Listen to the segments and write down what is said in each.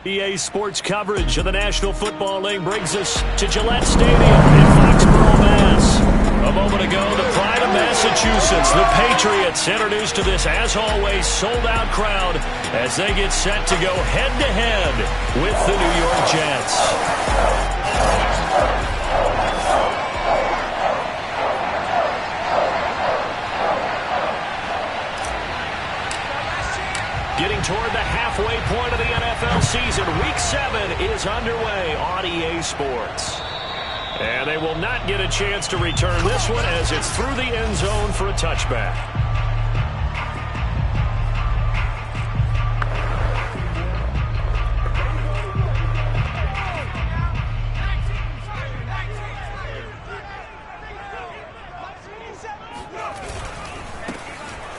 EA Sports coverage of the National Football League brings us to Gillette Stadium in Foxborough, Mass. A moment ago, the pride of Massachusetts, the Patriots, introduced to this, as always, sold-out crowd as they get set to go head-to-head with the New York Jets. Getting toward the halfway point of the NFL season, Week 7 is underway on EA Sports. And they will not get a chance to return this one as it's through the end zone for a touchback.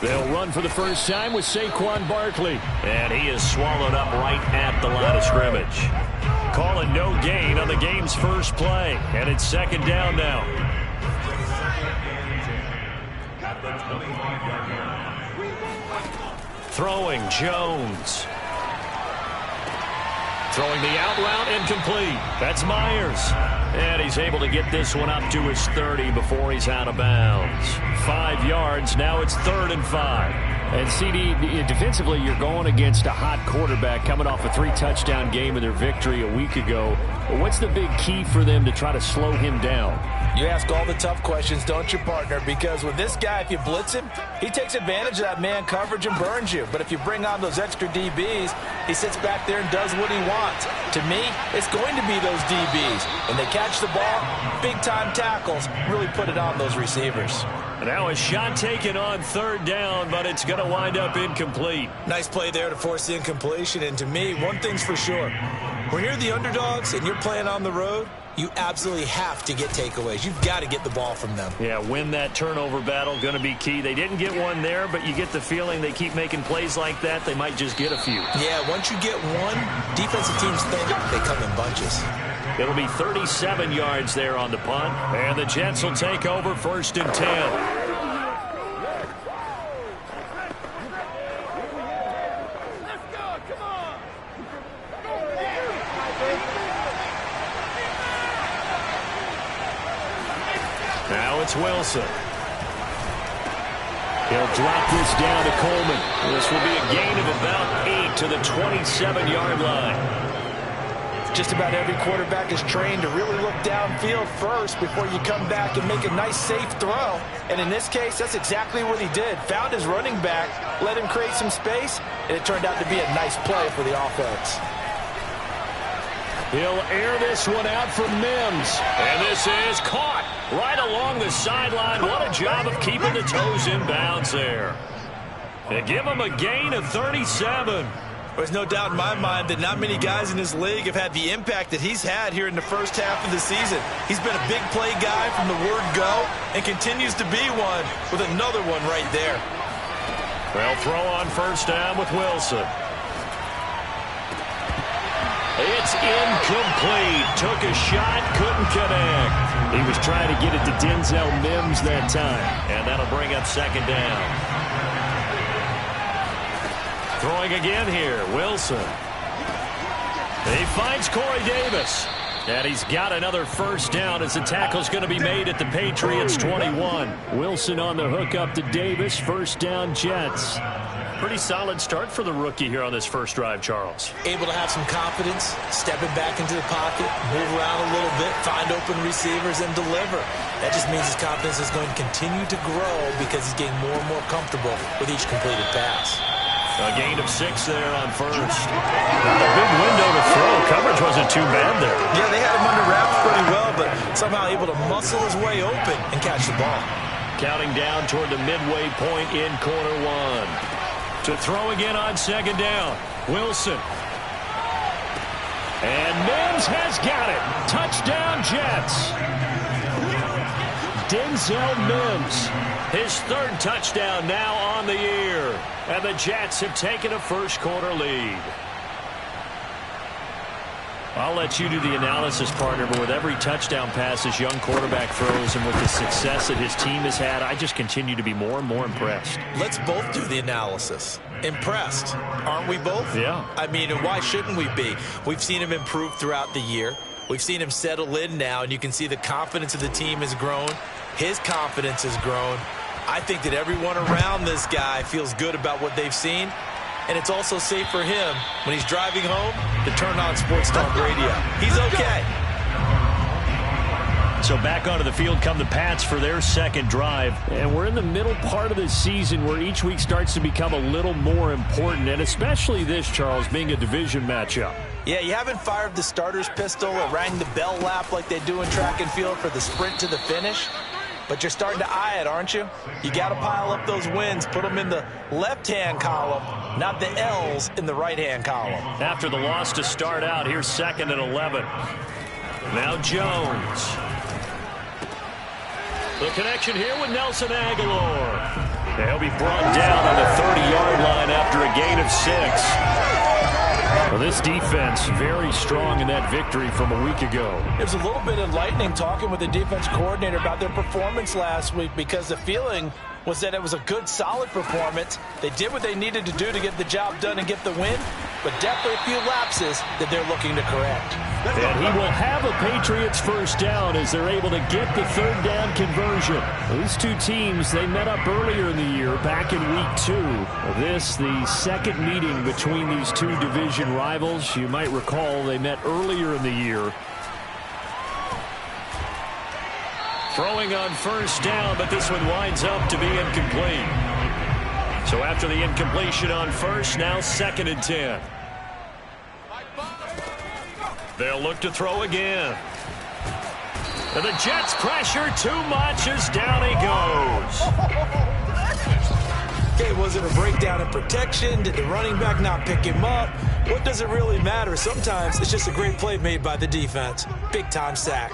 They'll run for the first time with Saquon Barkley. And he is swallowed up right at the line of scrimmage. Calling no gain on the game's first play. And it's second down now. Throwing Jones. Throwing the out route incomplete. That's Myers. And he's able to get this one up to his 30 before he's out of bounds. 5 yards. Now it's 3rd and 5. And, CD, defensively, you're going against a hot quarterback coming off a 3-touchdown game in their victory a week ago. What's the big key for them to try to slow him down? You ask all the tough questions, don't you, partner? Because with this guy, if you blitz him, he takes advantage of that man coverage and burns you. But if you bring on those extra DBs, he sits back there and does what he wants. To me, it's going to be those DBs. When they catch the ball, big-time tackles really put it on those receivers. Now a shot taken on 3rd down, but it's going to wind up incomplete. Nice play there to force the incompletion. And to me, one thing's for sure. When you're the underdogs and you're playing on the road, you absolutely have to get takeaways. You've got to get the ball from them. Yeah, win that turnover battle, going to be key. They didn't get one there, but you get the feeling they keep making plays like that, they might just get a few. Yeah, once you get one, defensive teams think they come in bunches. It'll be 37 yards there on the punt, and the Jets will take over 1st and 10. Now it's Wilson. He'll drop this down to Coleman. This will be a gain of about 8 to the 27-yard line. Just about every quarterback is trained to really look downfield first before you come back and make a nice, safe throw. And in this case, that's exactly what he did. Found his running back, let him create some space, and it turned out to be a nice play for the offense. He'll air this one out for Mims. And this is caught right along the sideline. What a job of keeping the toes in bounds there. They give him a gain of 37. There's no doubt in my mind that not many guys in this league have had the impact that he's had here in the first half of the season. He's been a big play guy from the word go and continues to be one with another one right there. They'll throw on 1st down with Wilson. It's incomplete. Took a shot, couldn't connect. He was trying to get it to Denzel Mims that time, and that'll bring up 2nd down. Throwing again here, Wilson. He finds Corey Davis. And he's got another 1st down as the tackle's going to be made at the Patriots 21. Wilson on the hook up to Davis. 1st down, Jets. Pretty solid start for the rookie here on this first drive, Charles. Able to have some confidence, stepping back into the pocket, move around a little bit, find open receivers, and deliver. That just means his confidence is going to continue to grow because he's getting more and more comfortable with each completed pass. A gain of 6 there on 1st. Not a big window to throw. Coverage wasn't too bad there. Yeah, they had him under wraps pretty well, but somehow able to muscle his way open and catch the ball. Counting down toward the midway point in quarter 1. To throw again on 2nd down. Wilson. And Mims has got it. Touchdown, Jets. Denzel Mims. His 3rd touchdown now on the year. And the Jets have taken a first quarter lead. I'll let you do the analysis, partner, but with every touchdown pass this young quarterback throws and with the success that his team has had, I just continue to be more and more impressed. Let's both do the analysis. Impressed, aren't we both? Yeah. I mean, why shouldn't we be? We've seen him improve throughout the year. We've seen him settle in now, and you can see the confidence of the team has grown. His confidence has grown. I think that everyone around this guy feels good about what they've seen. And it's also safe for him when he's driving home to turn on Sports Talk Radio. He's okay. So back onto the field come the Pats for their second drive. And we're in the middle part of the season where each week starts to become a little more important. And especially this, Charles, being a division matchup. Yeah, you haven't fired the starter's pistol or rang the bell lap like they do in track and field for the sprint to the finish. But you're starting to eye it, aren't you? You got to pile up those wins, put them in the left-hand column, not the L's in the right-hand column. After the loss to start out, here's 2nd and 11. Now Jones. The connection here with Nelson Aguilar. He'll be brought down on the 30-yard line after a gain of 6. Well, this defense very strong in that victory from a week ago. It was a little bit enlightening talking with the defense coordinator about their performance last week because the feeling was that it was a good, solid performance. They did what they needed to do to get the job done and get the win, but definitely a few lapses that they're looking to correct. And he will have a Patriots first down as they're able to get the 3rd down conversion. These two teams, they met up earlier in the year, back in week 2. This, the second meeting between these two division rivals. You might recall they met earlier in the year. Throwing on first down, but this one winds up to be incomplete. So after the incompletion on first, now 2nd and 10. They'll look to throw again. And the Jets pressure too much as down he goes. Okay, was it a breakdown in protection? Did the running back not pick him up? What does it really matter? Sometimes it's just a great play made by the defense. Big-time sack.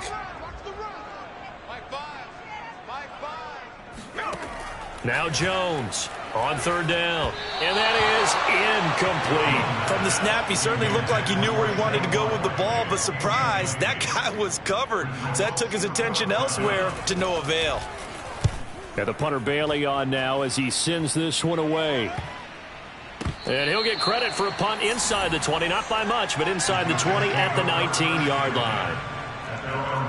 Now Jones on 3rd down. And that is incomplete. From the snap, he certainly looked like he knew where he wanted to go with the ball, but surprise, that guy was covered. So that took his attention elsewhere to no avail. And the punter Bailey on now as he sends this one away. And he'll get credit for a punt inside the 20, not by much, but inside the 20 at the 19-yard line.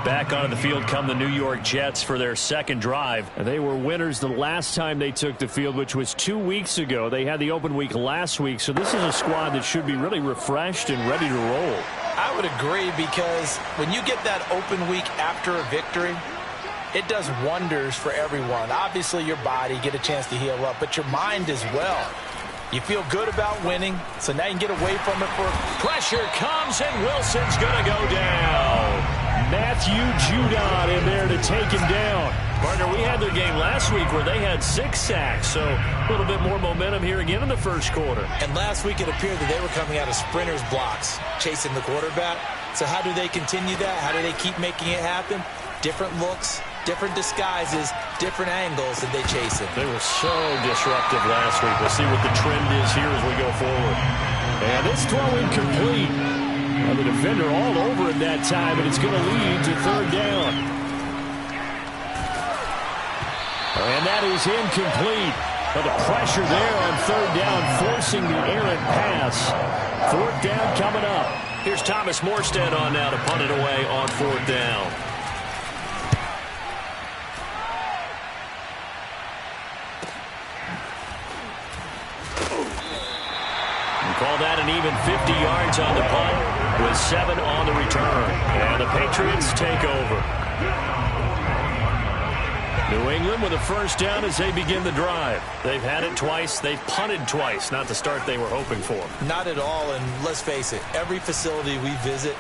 Back onto the field come the New York Jets for their second drive. And they were winners the last time they took the field, which was 2 weeks ago. They had the open week last week, so this is a squad that should be really refreshed and ready to roll. I would agree because when you get that open week after a victory, it does wonders for everyone. Obviously, your body, get a chance to heal up, but your mind as well. You feel good about winning, so now you can get away from it. Pressure comes, and Wilson's going to go down. Matthew Judon in there to take him down. Partner, we had their game last week where they had 6 sacks, so a little bit more momentum here again in the first quarter. And last week it appeared that they were coming out of sprinters blocks, chasing the quarterback. So how do they continue that? How do they keep making it happen? Different looks, different disguises, different angles that they chase it. They were so disruptive last week. We'll see what the trend is here as we go forward. And this throw incomplete. Well, the defender all over it that time, and it's going to lead to 3rd down. And that is incomplete. But the pressure there on 3rd down, forcing the errant pass. 4th down coming up. Here's Thomas Morstead on now to punt it away on 4th down. Call that an even 50 yards on the punt with 7 on the return. And the Patriots take over. New England with a first down as they begin the drive. They've had it twice. They've punted twice. Not the start they were hoping for. Not at all, and let's face it, every facility we visit,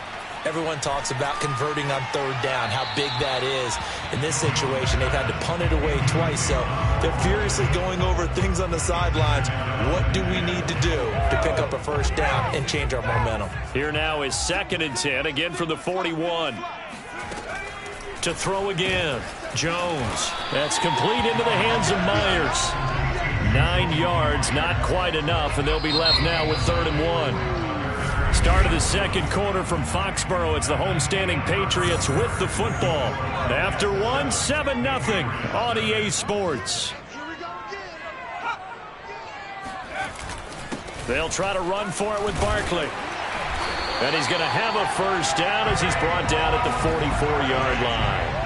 everyone talks about converting on 3rd down, how big that is. In this situation, they've had to punt it away twice, so they're furiously going over things on the sidelines. What do we need to do to pick up a first down and change our momentum? Here now is 2nd and 10, again from the 41. To throw again, Jones. That's complete into the hands of Myers. 9 yards, not quite enough, and they'll be left now with 3rd and 1. Start of the second quarter from Foxborough. It's the homestanding Patriots with the football. After 7-0 on EA Sports. They'll try to run for it with Barkley. And he's going to have a first down as he's brought down at the 44-yard line.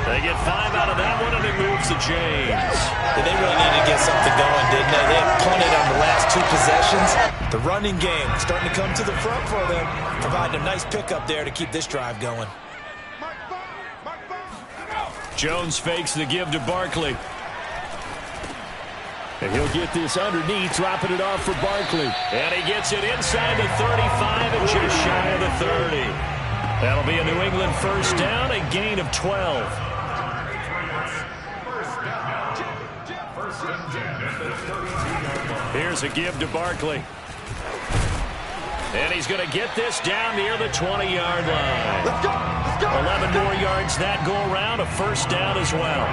They get 5 out of that one, and it moves the chains. They really needed to get something going, didn't they? They have punted on the last 2 possessions. The running game starting to come to the front for them, providing a nice pickup there to keep this drive going. Jones fakes the give to Barkley. And he'll get this underneath, dropping it off for Barkley. And he gets it inside the 35 and just shy of the 30. That'll be a New England first down, a gain of 12. Here's a give to Barkley. And he's going to get this down near the 20-yard line. Let's go. Let's go. 11 more yards that go around, a first down as well.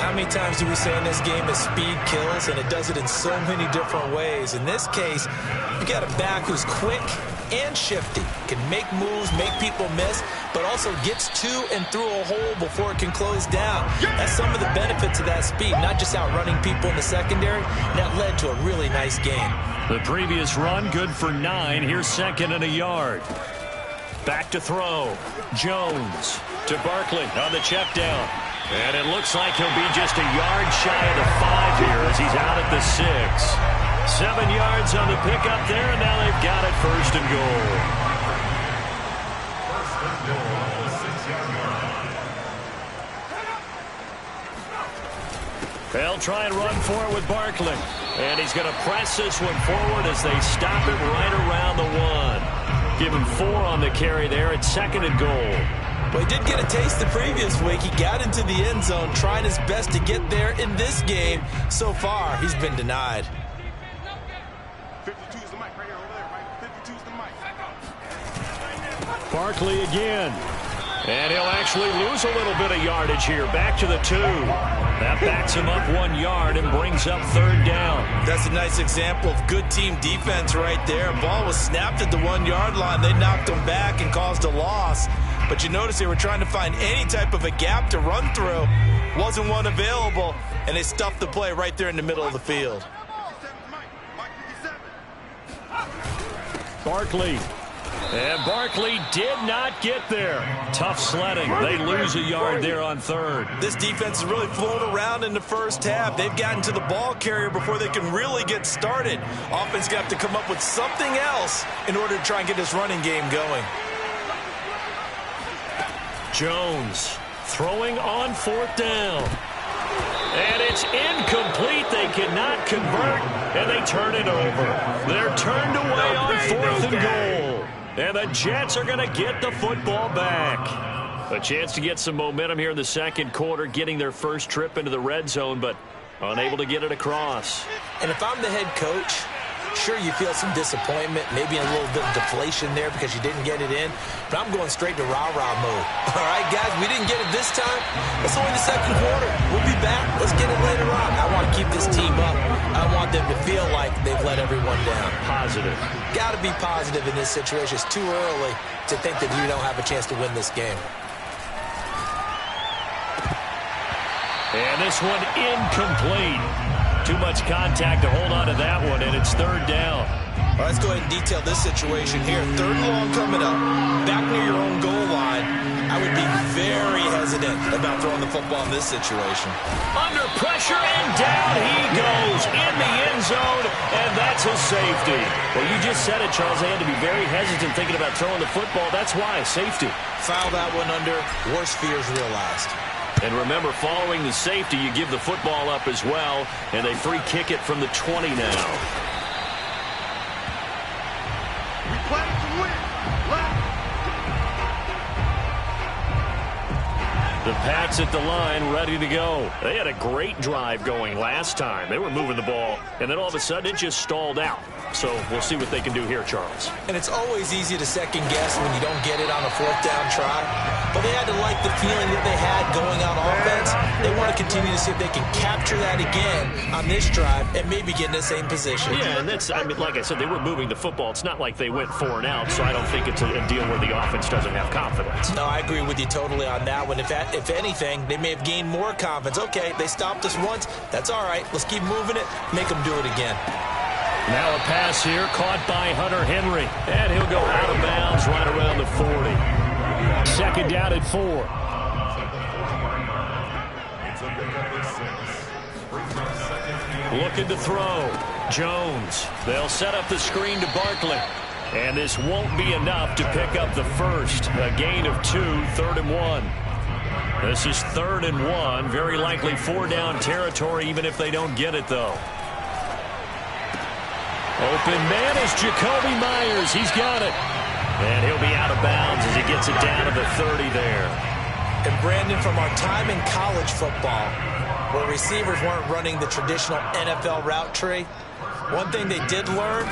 How many times do we say in this game that speed kills, and it does it in so many different ways? In this case, you got a back who's quick and shifty, can make moves, make people miss, but also gets to and through a hole before it can close down. That's some of the benefits of that speed, not just outrunning people in the secondary. That led to a really nice game. The previous run, good for 9. Here's second and a yard. Back to throw. Jones to Barkley on the check down. And it looks like he'll be just a yard shy of the 5 here as he's out at the 6. 7 yards on the pickup there, and now they've got it first and goal. They'll try and run for it with Barkley. And he's going to press this one forward as they stop it right around the 1. Give him 4 on the carry there at second and goal. Well, he did get a taste the previous week. He got into the end zone, trying his best to get there in this game. So far, he's been denied. 52's the mic right here, over there, right? 52's the mic. Barkley again. And he'll actually lose a little bit of yardage here. Back to the 2. That backs him up 1 yard and brings up third down. That's a nice example of good team defense right there. Ball was snapped at the 1-yard line. They knocked him back and caused a loss. But you notice they were trying to find any type of a gap to run through. Wasn't one available, and they stuffed the play right there in the middle of the field. Barkley. And Barkley did not get there. Tough sledding. They lose a yard there on third. This defense has really flown around in the first half. They've gotten to the ball carrier before they can really get started. Offense got to come up with something else in order to try and get this running game going. Jones throwing on 4th down. And it's incomplete. They cannot convert, and they turn it over. They're turned away on 4th and goal. And the Jets are going to get the football back. A chance to get some momentum here in the second quarter, getting their first trip into the red zone, but unable to get it across. And if I'm the head coach, sure, you feel some disappointment, maybe a little bit of deflation there because you didn't get it in, but I'm going straight to rah-rah mode. All right, guys, we didn't get it this time. It's only the second quarter. We'll be back. Let's get it later on. I want to keep this team up. I want them to feel like they've let everyone down. Positive. Got to be positive in this situation. It's too early to think that you don't have a chance to win this game. And this one incomplete. Too much contact to hold on to that one, and it's third down. All right, let's go ahead and detail this situation here. 3rd and long coming up, back near your own goal line. I would be very hesitant about throwing the football in this situation. Under pressure, and down he goes in the end zone, and that's a safety. Well, you just said it, Charles. They had to be very hesitant thinking about throwing the football. That's why, safety. Foul that one under, worst fears realized. And remember, following the safety, you give the football up as well, and they free kick it from the 20 now. We play to win. Left. The Pats at the line, ready to go. They had a great drive going last time. They were moving the ball, and then all of a sudden it just stalled out. So we'll see what they can do here, Charles. And it's always easy to second guess when you don't get it on a fourth down try. But they had to like the feeling that they had going on offense. They want to continue to see if they can capture that again on this drive and maybe get in the same position. Yeah, and that's, I mean, like I said, they were moving the football. It's not like they went 4 and out, so I don't think it's a deal where the offense doesn't have confidence. No, I agree with you totally on that one. If anything, they may have gained more confidence. Okay, they stopped us once. That's all right. Let's keep moving it. Make them do it again. Now a pass here, caught by Hunter Henry. And he'll go out of bounds right around the 40. Second down at 4. Looking to throw. Jones. They'll set up the screen to Barkley. And this won't be enough to pick up the first. A gain of 2, 3rd and 1. This is 3rd and 1. Very likely 4-down territory, even if they don't get it, though. Open man is Jakobi Meyers. He's got it. And he'll be out of bounds as he gets it down to the 30 there. And Brandon, from our time in college football, where receivers weren't running the traditional NFL route tree, one thing they did learn,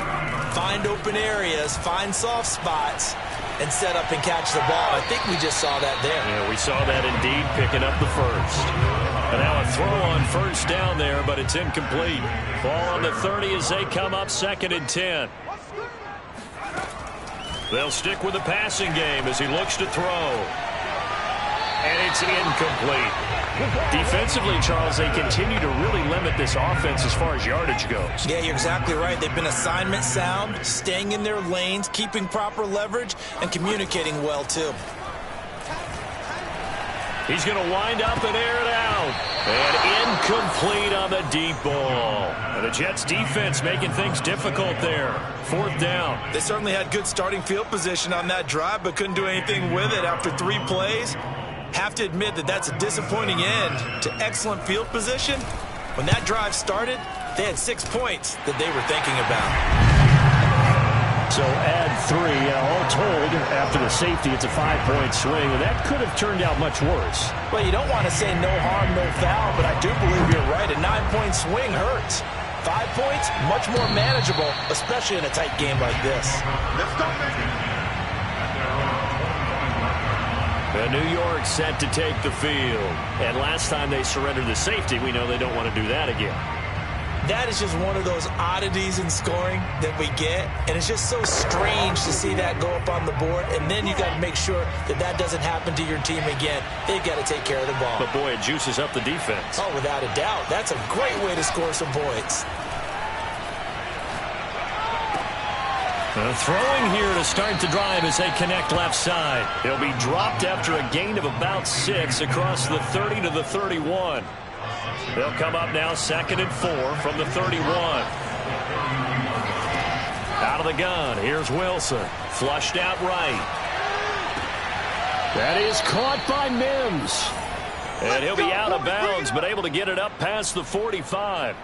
find open areas, find soft spots, and set up and catch the ball. I think we just saw that there. Yeah, we saw that indeed, picking up the first. And now a throw on first down there, but it's incomplete. Ball on the 30 as they come up 2nd and 10. They'll stick with the passing game as he looks to throw. And it's incomplete. Defensively, Charles, they continue to really limit this offense as far as yardage goes. Yeah, you're exactly right. They've been assignment sound, staying in their lanes, keeping proper leverage, and communicating well, too. He's going to wind up and air it out. And incomplete on the deep ball. And the Jets defense making things difficult there. 4th down. They certainly had good starting field position on that drive, but couldn't do anything with it after 3 plays. Have to admit that that's a disappointing end to excellent field position. When that drive started, they had 6 points that they were thinking about. So add 3, all told, after the safety, it's a 5-point swing, and that could have turned out much worse. Well, you don't want to say no harm, no foul, but I do believe you're right. A 9-point swing hurts. 5 points, much more manageable, especially in a tight game like this. Let's go, baby. New York set to take the field. And last time they surrendered the safety, we know they don't want to do that again. That is just one of those oddities in scoring that we get, and it's just so strange to see that go up on the board, and then you got to make sure that that doesn't happen to your team again. They've got to take care of the ball. But, boy, it juices up the defense. Oh, without a doubt. That's a great way to score some points. Throwing here to start the drive as they connect left side. They'll be dropped after a gain of about 6 across the 30 to the 31. They'll come up now 2nd and 4 from the 31. Out of the gun, here's Wilson. Flushed out right. That is caught by Mims. And he'll be out of bounds, but able to get it up past the 45.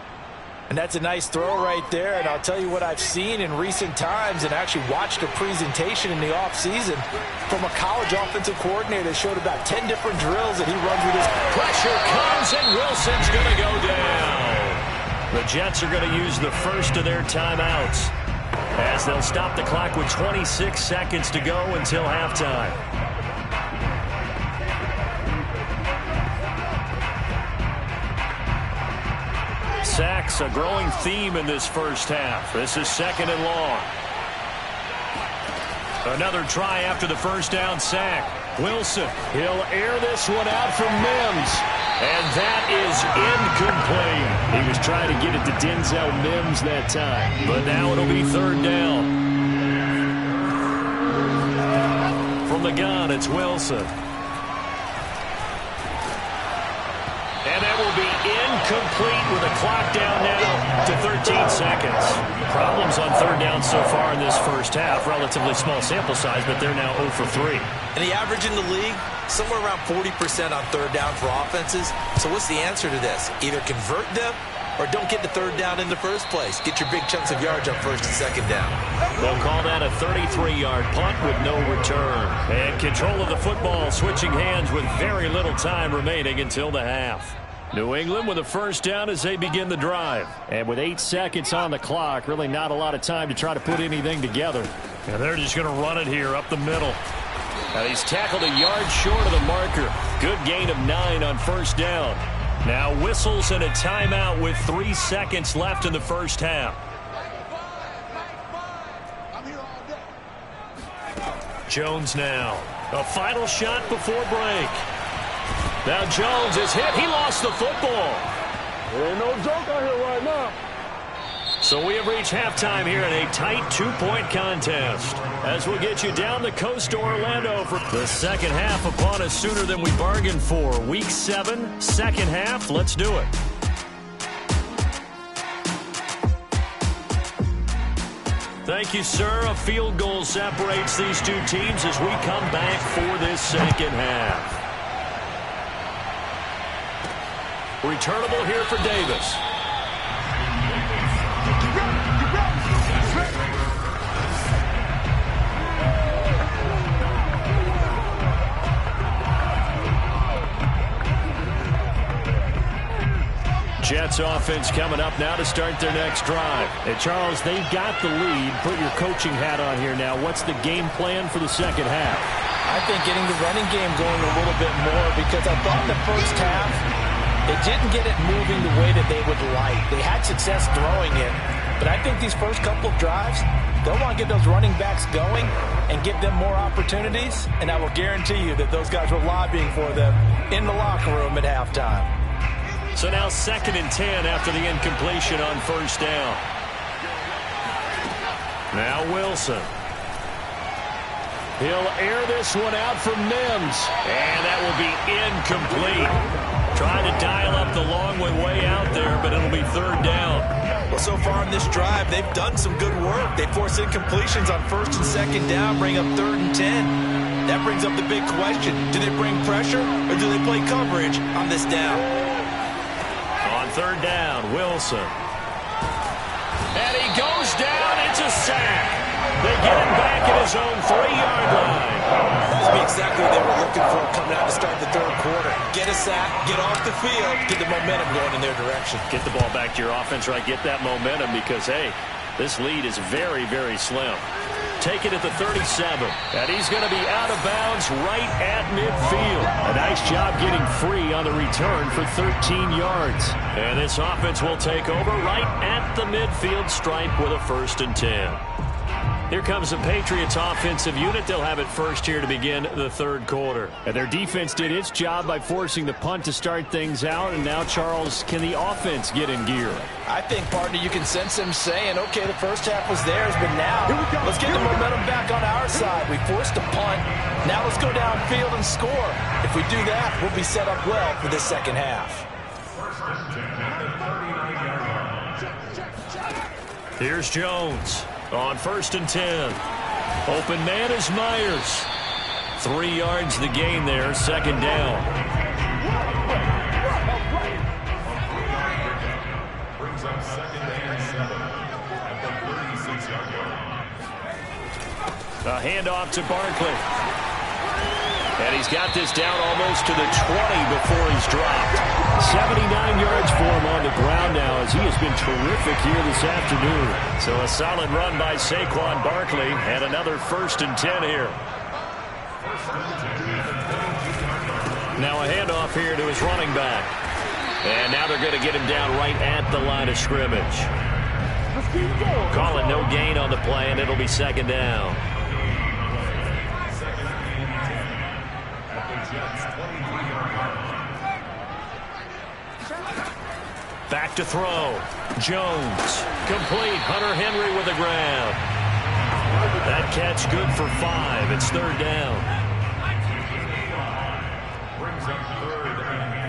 And that's a nice throw right there. And I'll tell you what I've seen in recent times and actually watched a presentation in the offseason from a college offensive coordinator that showed about 10 different drills that he runs with his. Pressure comes, and Wilson's going to go down. The Jets are going to use the first of their timeouts as they'll stop the clock with 26 seconds to go until halftime. Sacks, a growing theme in this first half. This is 2nd and long. Another try after the first down sack. Wilson, he'll air this one out from Mims. And that is incomplete. He was trying to get it to Denzel Mims that time. But now it'll be 3rd down. From the gun, it's Wilson. And that will be incomplete with a clock down now to 13 seconds. Problems on 3rd down so far in this first half. Relatively small sample size, but they're now 0 for 3. And the average in the league, somewhere around 40% on 3rd down for offenses. So what's the answer to this? Either convert them or don't get the third down in the first place. Get your big chunks of yards on first and second down. They'll call that a 33-yard punt with no return. And control of the football switching hands with very little time remaining until the half. New England with a first down as they begin the drive. And with 8 seconds on the clock, really not a lot of time to try to put anything together. And they're just going to run it here up the middle. And he's tackled a yard short of the marker. Good gain of 9 on first down. Now whistles and a timeout with 3 seconds left in the first half. Jones now. A final shot before break. Now Jones is hit. He lost the football. There ain't no joke out here right now. So we have reached halftime here in a tight 2-point contest. As we'll get you down the coast to Orlando for the second half upon us sooner than we bargained for. Week 7, second half. Let's do it. Thank you, sir. A field goal separates these two teams as we come back for this second half. Returnable here for Davis. Jets offense coming up now to start their next drive. And Charles, they've got the lead. Put your coaching hat on here now. What's the game plan for the second half? I think getting the running game going a little bit more, because I thought in the first half they didn't get it moving the way that they would like. They had success throwing it, but I think these first couple of drives, they'll want to get those running backs going and give them more opportunities, and I will guarantee you that those guys were lobbying for them in the locker room at halftime. So now 2nd and 10 after the incompletion on first down. Now Wilson. He'll air this one out for Mims. And that will be incomplete. Trying to dial up the long way out there, but it'll be 3rd down. Well, so far in this drive, they've done some good work. They force incompletions on 1st and 2nd down, bring up 3rd and 10. That brings up the big question. Do they bring pressure or do they play coverage on this down? On 3rd down, Wilson. And he goes down. It's a sack. They get him back at his own 3-yard line. This would be exactly what they were looking for coming out to start the 3rd quarter. Get a sack, get off the field, get the momentum going in their direction. Get the ball back to your offense, right? Get that momentum because, hey, this lead is very, very slim. Take it at the 37. And he's going to be out of bounds right at midfield. A nice job getting free on the return for 13 yards. And this offense will take over right at the midfield stripe with a 1st and 10. Here comes the Patriots offensive unit. They'll have it first here to begin the 3rd quarter. And their defense did its job by forcing the punt to start things out. And now, Charles, can the offense get in gear? I think, partner, you can sense them saying, okay, the first half was theirs, but now let's get the momentum back on our side. We forced a punt. Now let's go downfield and score. If we do that, we'll be set up well for this second half. Here's Jones. On 1st and 10. Open man is Myers. 3 yards the gain there, 2nd down. Brings up 2nd and 7 at the 36-yard line. A handoff to Barkley. And he's got this down almost to the 20 before he's dropped. 79 yards for him on the ground now as he has been terrific here this afternoon. So a solid run by Saquon Barkley and another 1st and 10 here. Now a handoff here to his running back. And now they're going to get him down right at the line of scrimmage. Call it no gain on the play, and it'll be 2nd down. Back to throw. Jones. Complete. Hunter Henry with the grab. That catch good for 5. It's 3rd down. Brings up 3rd and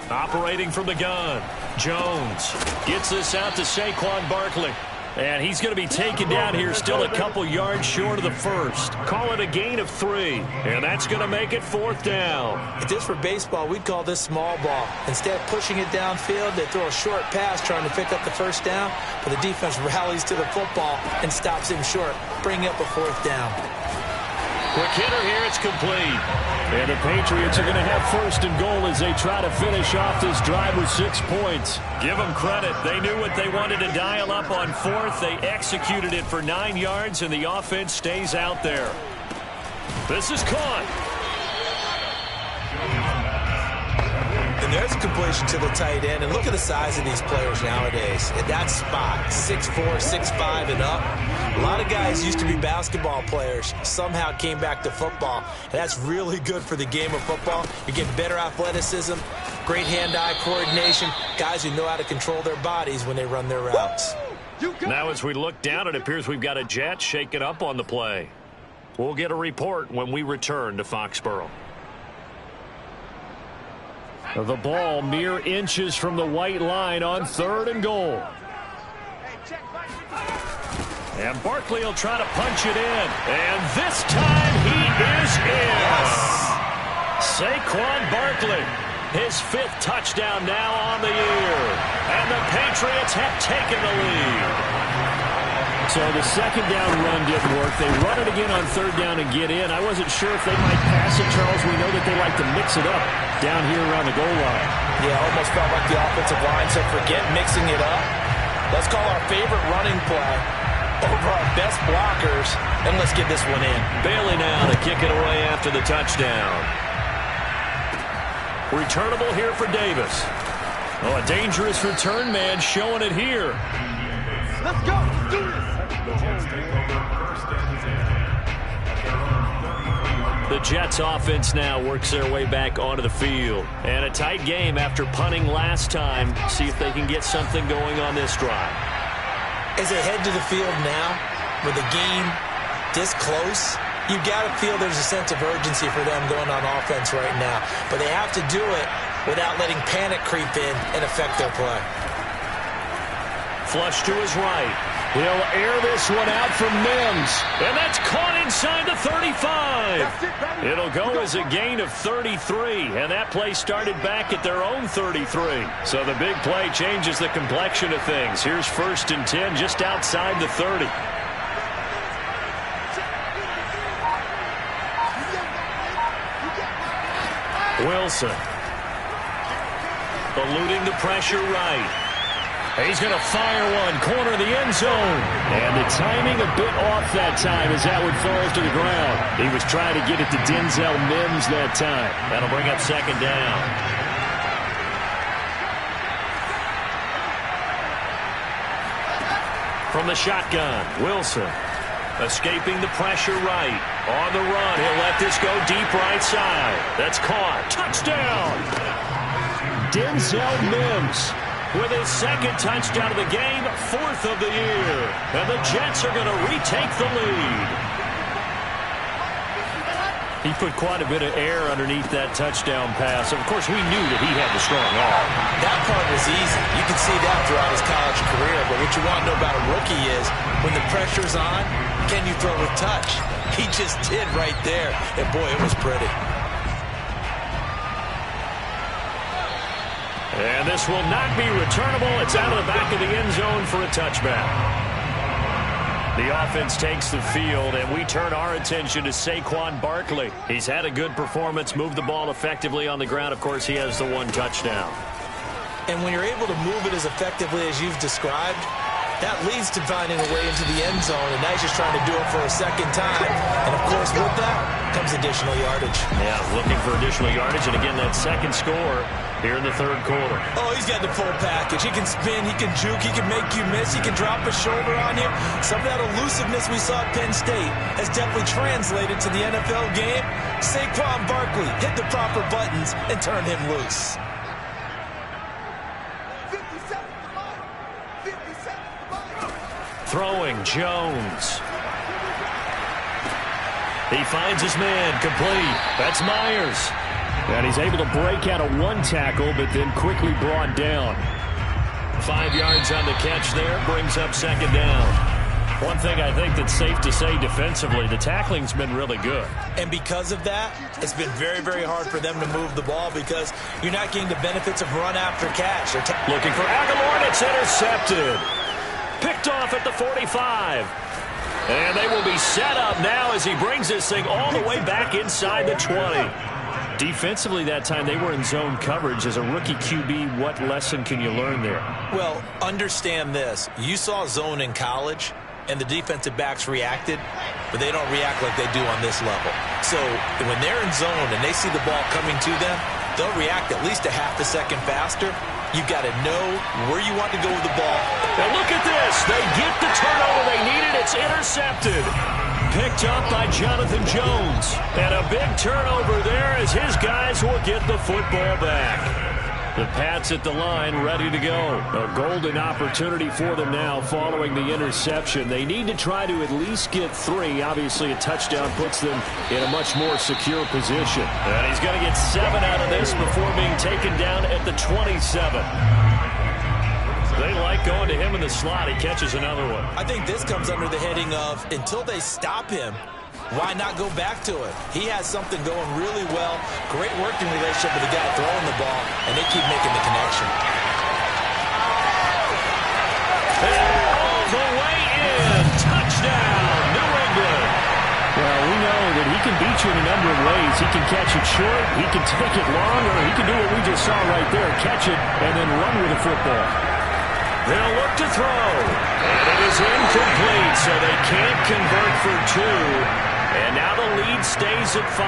5. Operating from the gun. Jones gets this out to Saquon Barkley. And he's going to be taken down here, still a couple yards short of the first. Call it a gain of 3, and that's going to make it 4th down. If this were baseball, we'd call this small ball. Instead of pushing it downfield, they throw a short pass trying to pick up the first down, but the defense rallies to the football and stops him short, bringing up a 4th down. Quick hitter here, it's complete. And the Patriots are going to have 1st and goal as they try to finish off this drive with 6 points. Give them credit. They knew what they wanted to dial up on 4th. They executed it for 9 yards, and the offense stays out there. This is caught. And there's a completion to the tight end. And look at the size of these players nowadays. At that spot, 6'4", 6'5", and up. A lot of guys used to be basketball players. Somehow came back to football. And that's really good for the game of football. You get better athleticism, great hand-eye coordination, guys who know how to control their bodies when they run their routes. Now as we look down, it appears we've got a Jet shaken up on the play. We'll get a report when we return to Foxborough. The ball mere inches from the white line on 3rd and goal. And Barkley will try to punch it in. And this time he is in. Yes. Saquon Barkley, his 5th touchdown now on the year. And the Patriots have taken the lead. So the 2nd down run didn't work. They run it again on 3rd down and get in. I wasn't sure if they might pass it, Charles. We know that they like to mix it up down here around the goal line. Yeah, almost felt like the offensive line said, forget mixing it up. Let's call our favorite running play over our best blockers, and let's get this one in. Bailey now to kick it away after the touchdown. Returnable here for Davis. Oh, a dangerous return man showing it here. Let's go. Let's do this. The Jets offense now works their way back onto the field. And a tight game after punting last time. See if they can get something going on this drive. As they head to the field now, with the game this close, you've got to feel there's a sense of urgency for them going on offense right now. But they have to do it without letting panic creep in and affect their play. Flush to his right. He'll air this one out from Mims. And that's caught inside the 35. It'll go as a gain of 33. And that play started back at their own 33. So the big play changes the complexion of things. Here's 1st and 10 just outside the 30. Wilson. Eluding the pressure right. He's going to fire one, corner of the end zone. And the timing a bit off that time as that one falls to the ground. He was trying to get it to Denzel Mims that time. That'll bring up 2nd down. From the shotgun, Wilson. Escaping the pressure right. On the run, he'll let this go deep right side. That's caught. Touchdown! Denzel Mims with his 2nd touchdown of the game, 4th of the year. And the Jets are going to retake the lead. He put quite a bit of air underneath that touchdown pass. Of course, we knew that he had the strong arm. That part was easy. You can see that throughout his college career. But what you want to know about a rookie is when the pressure's on, can you throw with touch? He just did right there. And, boy, it was pretty. And this will not be returnable. It's out of the back of the end zone for a touchback. The offense takes the field, and we turn our attention to Saquon Barkley. He's had a good performance, moved the ball effectively on the ground. Of course, he has the 1 touchdown. And when you're able to move it as effectively as you've described, that leads to finding a way into the end zone, and now he's just trying to do it for a 2nd time. And, of course, with that comes additional yardage. Yeah, looking for additional yardage, and again, that 2nd score here in the 3rd quarter. Oh, he's got the full package. He can spin, he can juke, he can make you miss, he can drop a shoulder on you. Some of that elusiveness we saw at Penn State has definitely translated to the NFL game. Saquon Barkley hit the proper buttons and turned him loose. Throwing, Jones. He finds his man, complete. That's Myers. And he's able to break out of 1 tackle, but then quickly brought down. 5 yards on the catch there. Brings up second down. One thing I think that's safe to say defensively, the tackling's been really good. And because of that, it's been very, very hard for them to move the ball because you're not getting the benefits of run after catch. Looking for Aguilar, and it's intercepted. Picked off at the 45. And they will be set up now as he brings this thing all the way back inside the 20. Defensively that time, they were in zone coverage. As a rookie QB, what lesson can you learn there? Well, understand this. You saw zone in college, and the defensive backs reacted, but they don't react like they do on this level. So when they're in zone and they see the ball coming to them, they'll react at least a half a second faster. You've got to know where you want to go with the ball. And look at this. They get the turnover they needed. It's intercepted. Picked up by Jonathan Jones. And a big turnover there as his guys will get the football back. The Pats at the line, ready to go. A golden opportunity for them now following the interception. They need to try to at least get 3. Obviously, a touchdown puts them in a much more secure position. And he's going to get 7 out of this before being taken down at the 27. They like going to him in the slot. He catches another one. I think this comes under the heading of until they stop him, why not go back to it? He has something going really well. Great working relationship with the guy throwing the ball, and they keep making the connection. And all the way in. Touchdown, New England. Well, we know that he can beat you in a number of ways. He can catch it short, he can take it long, or he can do what we just saw right there, catch it and then run with the football. They'll look to throw, and it is incomplete, so they can't convert for 2. And now the lead stays at 5.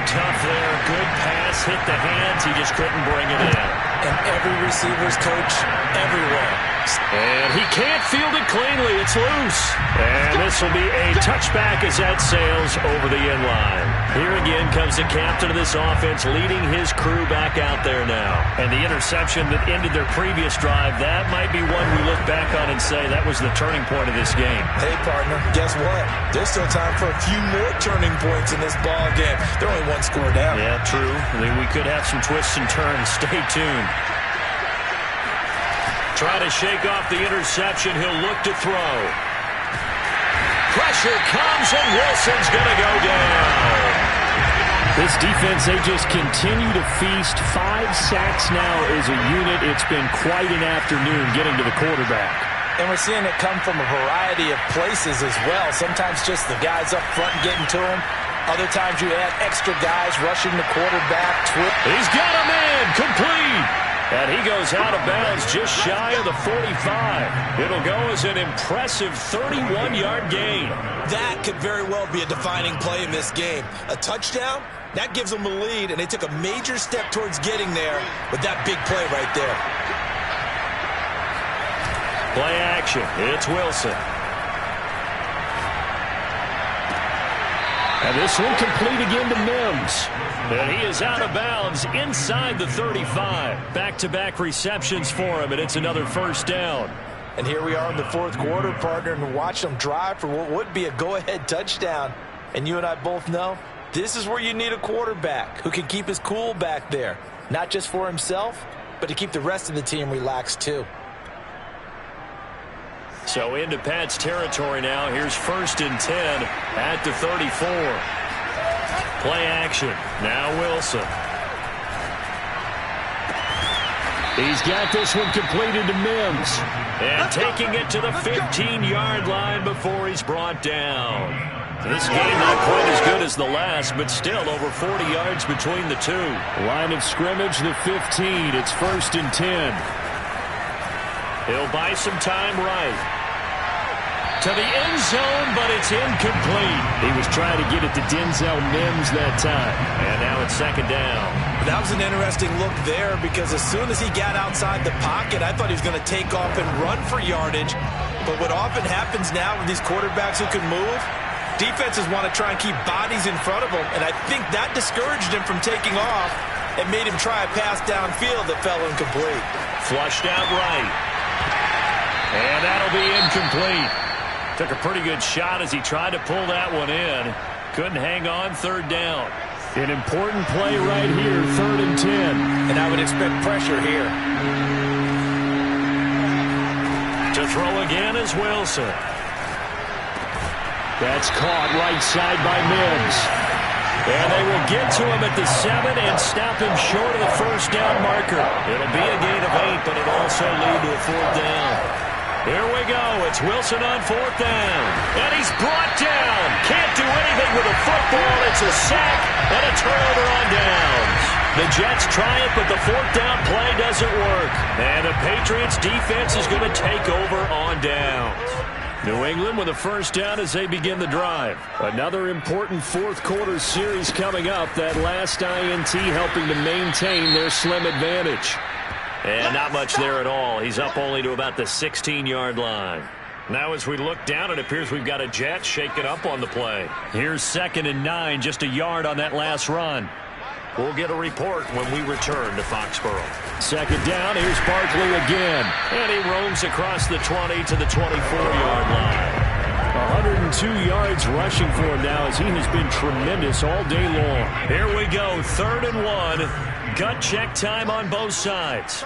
Tough there, good pass, hit the hands, he just couldn't bring it in. And every receiver's coach everywhere. And he can't field it cleanly, it's loose. And this will be a touchback as that sails over the end line. Here again comes the captain of this offense leading his crew back out there now. And the interception that ended their previous drive, that might be one we look back on and say that was the turning point of this game. Hey, partner, guess what? There's still time for a few more turning points in this ball game. They're only 1 score down. Yeah, true. I mean, we could have some twists and turns. Stay tuned. Try to shake off the interception. He'll look to throw. Pressure comes, and Wilson's going to go down. This defense, they just continue to feast. 5 sacks now as a unit. It's been quite an afternoon getting to the quarterback. And we're seeing it come from a variety of places as well. Sometimes just the guys up front getting to him. Other times you add extra guys rushing the quarterback. He's got a man complete. And he goes out of bounds just shy of the 45. It'll go as an impressive 31-yard gain. That could very well be a defining play in this game. A touchdown, that gives them the lead, and they took a major step towards getting there with that big play right there. Play action. It's Wilson. And this one complete again to Mims. And he is out of bounds inside the 35. Back-to-back receptions for him, and it's another first down. And here we are in the 4th quarter, partner, and watch them drive for what would be a go-ahead touchdown. And you and I both know this is where you need a quarterback who can keep his cool back there. Not just for himself, but to keep the rest of the team relaxed too. So into Pat's territory now. Here's 1st and 10 at the 34. Play action. Now Wilson. He's got this one completed to Mims. And taking it to the 15-yard line before he's brought down. This game not quite as good as the last, but still over 40 yards between the two. Line of scrimmage, the 15. It's 1st and 10. He'll buy some time right. To the end zone, but it's incomplete. He was trying to get it to Denzel Mims that time. And now it's 2nd down. That was an interesting look there because as soon as he got outside the pocket, I thought he was going to take off and run for yardage. But what often happens now with these quarterbacks who can move, defenses want to try and keep bodies in front of them. And I think that discouraged him from taking off and made him try a pass downfield that fell incomplete. Flushed out right. And that'll be incomplete. Took a pretty good shot as he tried to pull that one in. Couldn't hang on. 3rd down. An important play right here. 3rd and 10. And I would expect pressure here. throw again is Wilson. That's caught right side by Mims. And they will get to him at the 7 and stop him short of the first down marker. It'll be a gain of 8, but it'll also lead to a 4th down. Here we go. It's Wilson on 4th down. And he's brought down. Can't do anything with a football. It's a sack and a turnover on downs. The Jets try it, but the 4th down play doesn't work. And the Patriots defense is going to take over on downs. New England with a first down as they begin the drive. Another important fourth quarter series coming up. That last INT helping to maintain their slim advantage. And not much there at all. He's up only to about the 16-yard line. Now as we look down, it appears we've got a Jet shaking up on the play. Here's 2nd and 9, just a yard on that last run. We'll get a report when we return to Foxborough. 2nd down, here's Barkley again. And he roams across the 20 to the 24-yard line. 102 yards rushing for him now as he has been tremendous all day long. Here we go, 3rd and 1. Gut check time on both sides.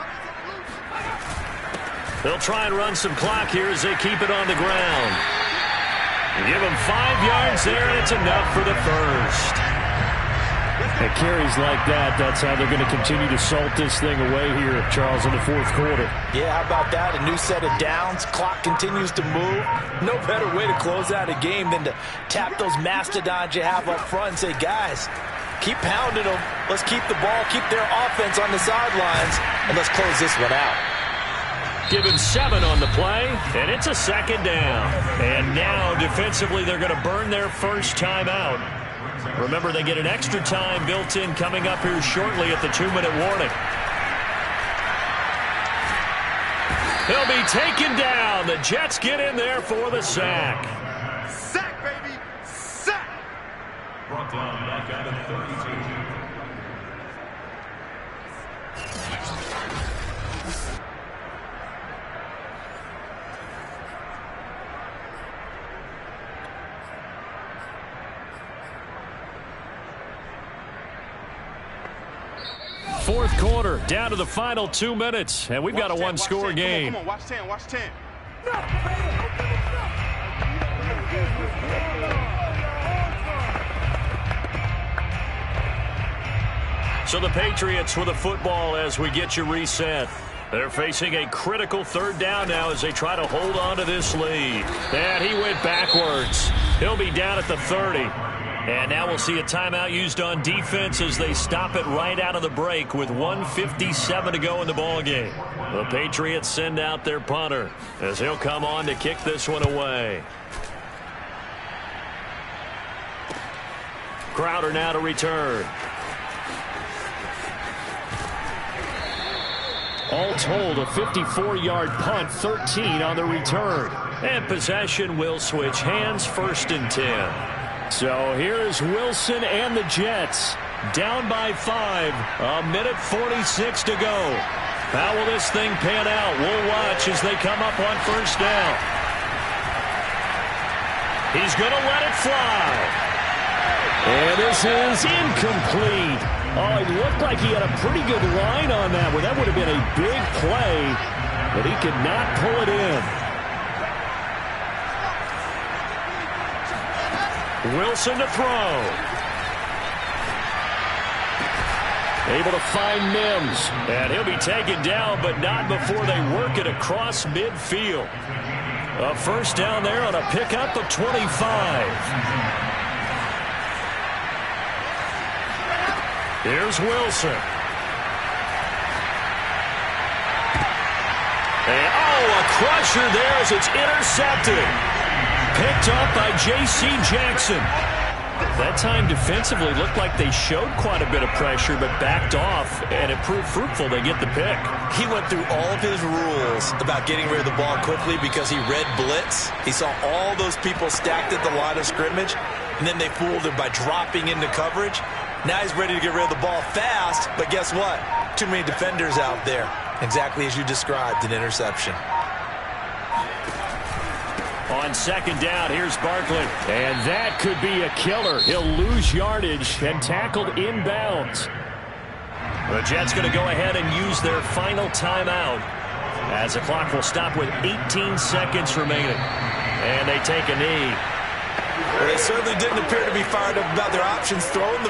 They'll try and run some clock here as they keep it on the ground. Give him 5 yards there, and it's enough for the first. At carries like that, that's how they're going to continue to salt this thing away here, Charles, in the fourth quarter. Yeah, how about that? A new set of downs. Clock continues to move. No better way to close out a game than to tap those mastodons you have up front and say, guys, keep pounding them. Let's keep the ball, keep their offense on the sidelines, and let's close this one out. Give him 7 on the play, and it's a 2nd down. And now, defensively, they're going to burn their first time out. Remember, they get an extra time built in coming up here shortly at the 2-minute warning. He'll be taken down. The Jets get in there for the sack. Sack, baby! Sack! Brought down back out of 32. Fourth quarter, down to the final 2 minutes, and we've got a one-score game. Come on, watch 10, watch 10. So the Patriots with the football as we get you reset. They're facing a critical 3rd down now as they try to hold on to this lead. And he went backwards. He'll be down at the 30. And now we'll see a timeout used on defense as they stop it right out of the break with 1:57 to go in the ballgame. The Patriots send out their punter as he'll come on to kick this one away. Crowder now to return. All told, a 54-yard punt, 13 on the return. And possession will switch hands, 1st and 10. So here's Wilson and the Jets. Down by 5. 1:46 to go. How will this thing pan out? We'll watch as they come up on 1st down. He's going to let it fly. And this is incomplete. Oh, it looked like he had a pretty good line on that one. That would have been a big play, but he could not pull it in. Wilson to throw. Able to find Mims. And he'll be taken down, but not before they work it across midfield. A 1st down there on a pickup of 25. Here's Wilson. And, a crusher there as it's intercepted. Picked up by J.C. Jackson. That time defensively looked like they showed quite a bit of pressure but backed off, and it proved fruitful. They get the pick. He went through all of his rules about getting rid of the ball quickly because he read blitz. He saw all those people stacked at the line of scrimmage, and then they fooled him by dropping into coverage. Now he's ready to get rid of the ball fast, but guess what? Too many defenders out there. Exactly as you described, an interception. On 2nd down, here's Barkley. And that could be a killer. He'll lose yardage and tackled inbounds. The Jets going to go ahead and use their final timeout as the clock will stop with 18 seconds remaining. And they take a knee. Well, they certainly didn't appear to be fired up about their options throwing the